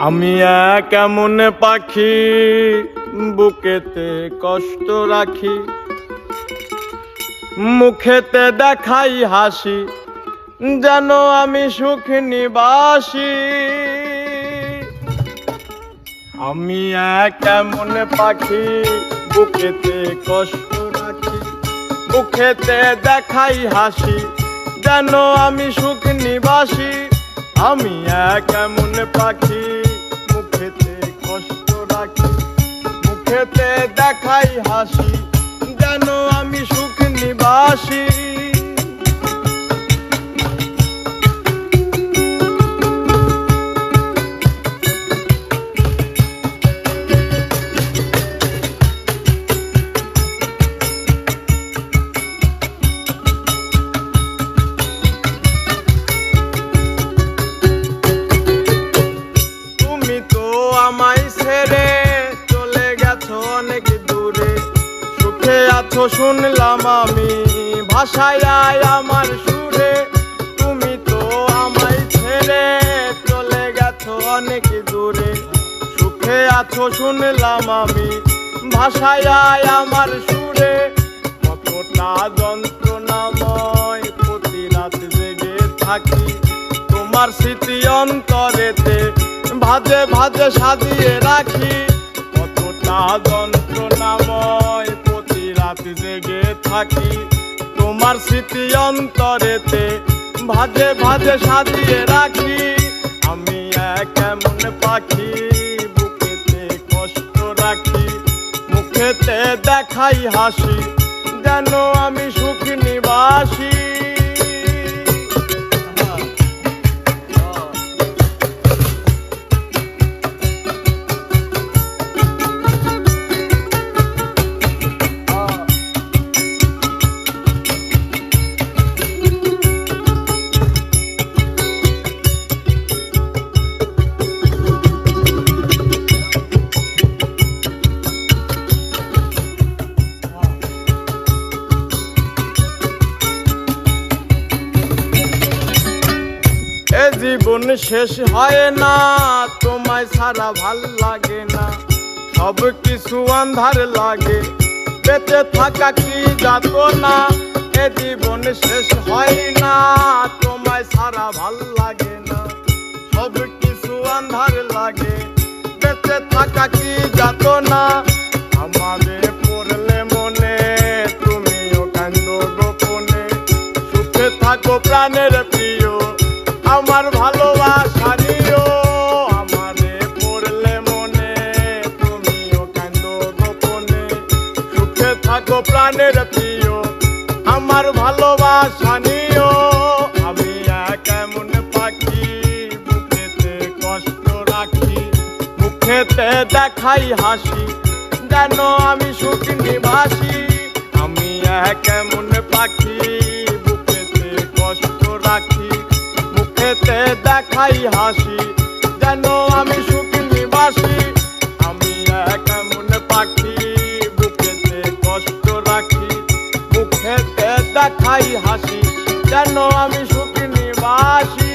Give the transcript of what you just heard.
আমি এক এমন পাখি বুকেতে কষ্ট রাখি, মুখেতে দেখাই হাসি, যেন আমি সুখ নিবাসী। আমি এক এমন পাখি বুকেতে কষ্ট রাখি, মুখেতে দেখাই হাসি, যেন আমি সুখ নিবাসী। আমি এক এমন পাখি মুখেতে কষ্ট রাখি, মুখেতে দেখাই হাসি, যেন আমি সুখ নিবাসী। আমায় ছেড়ে চলে গেছো অনেক দূরে, সুখে আছো শুনলাম আমি ভাষায় আমার সুরে। তুমি তো আমায় ছেড়ে চলে গেছো অনেক দূরে, সুখে আছো শুনলাম আমি ভাষায় আমার সুরে। কতটা যন্ত্রণাময় প্রতি রাত জেগে থাকি, তোমার স্মৃতি অন্তরেতে ভাজে ভাজে সাজিয়ে রাখি। কতটা যন্ত্রণাময় প্রতি রাত জেগে থাকি, তোমার স্মৃতি অন্তরেতে ভাজে ভাজে সাজিয়ে রাখি। আমি এক এমন পাখি বুকেতে কষ্ট রাখি, মুখেতে দেখাই হাসি, যেন আমি সুখ নিবাসী। জীবন শেষ হয় না, তোমায় ছাড়া ভাল লাগে না, সব কিছু আন্ধার লাগে, বেঁচে থাকা কি যাত না। এ জীবন শেষ হয় না, তোমায় ছাড়া ভাল লাগে না, সব কিছু আন্ধার লাগে, বেঁচে থাকা কি যাত না। আমারে পড়লে মনে তুমিও কান্দো গোপনে, সুখে থাকো প্রাণের প্রিয় আমার ভালোবাসা নিও। আমারে পড়লে মনে তুমিও কান্দো গোপনে, সুখে থাকো প্রাণের প্রিয় আমার ভালোবাসা নিও। আমি এক এমন পাখি বুকেতে কষ্ট রাখি, মুখেতে দেখাই হাসি, যেন আমি সুখ নিবাসী। আমি এক এমন পাখি বুকেতে কষ্ট রাখি, মুখেতে দেখাই হাসি, যেন আমি সুখ নিবাসী। আমি এক এমন পাখি বুকেতে কষ্ট রাখি, মুখেতে দেখাই হাসি, যেন আমি সুখ নিবাসী।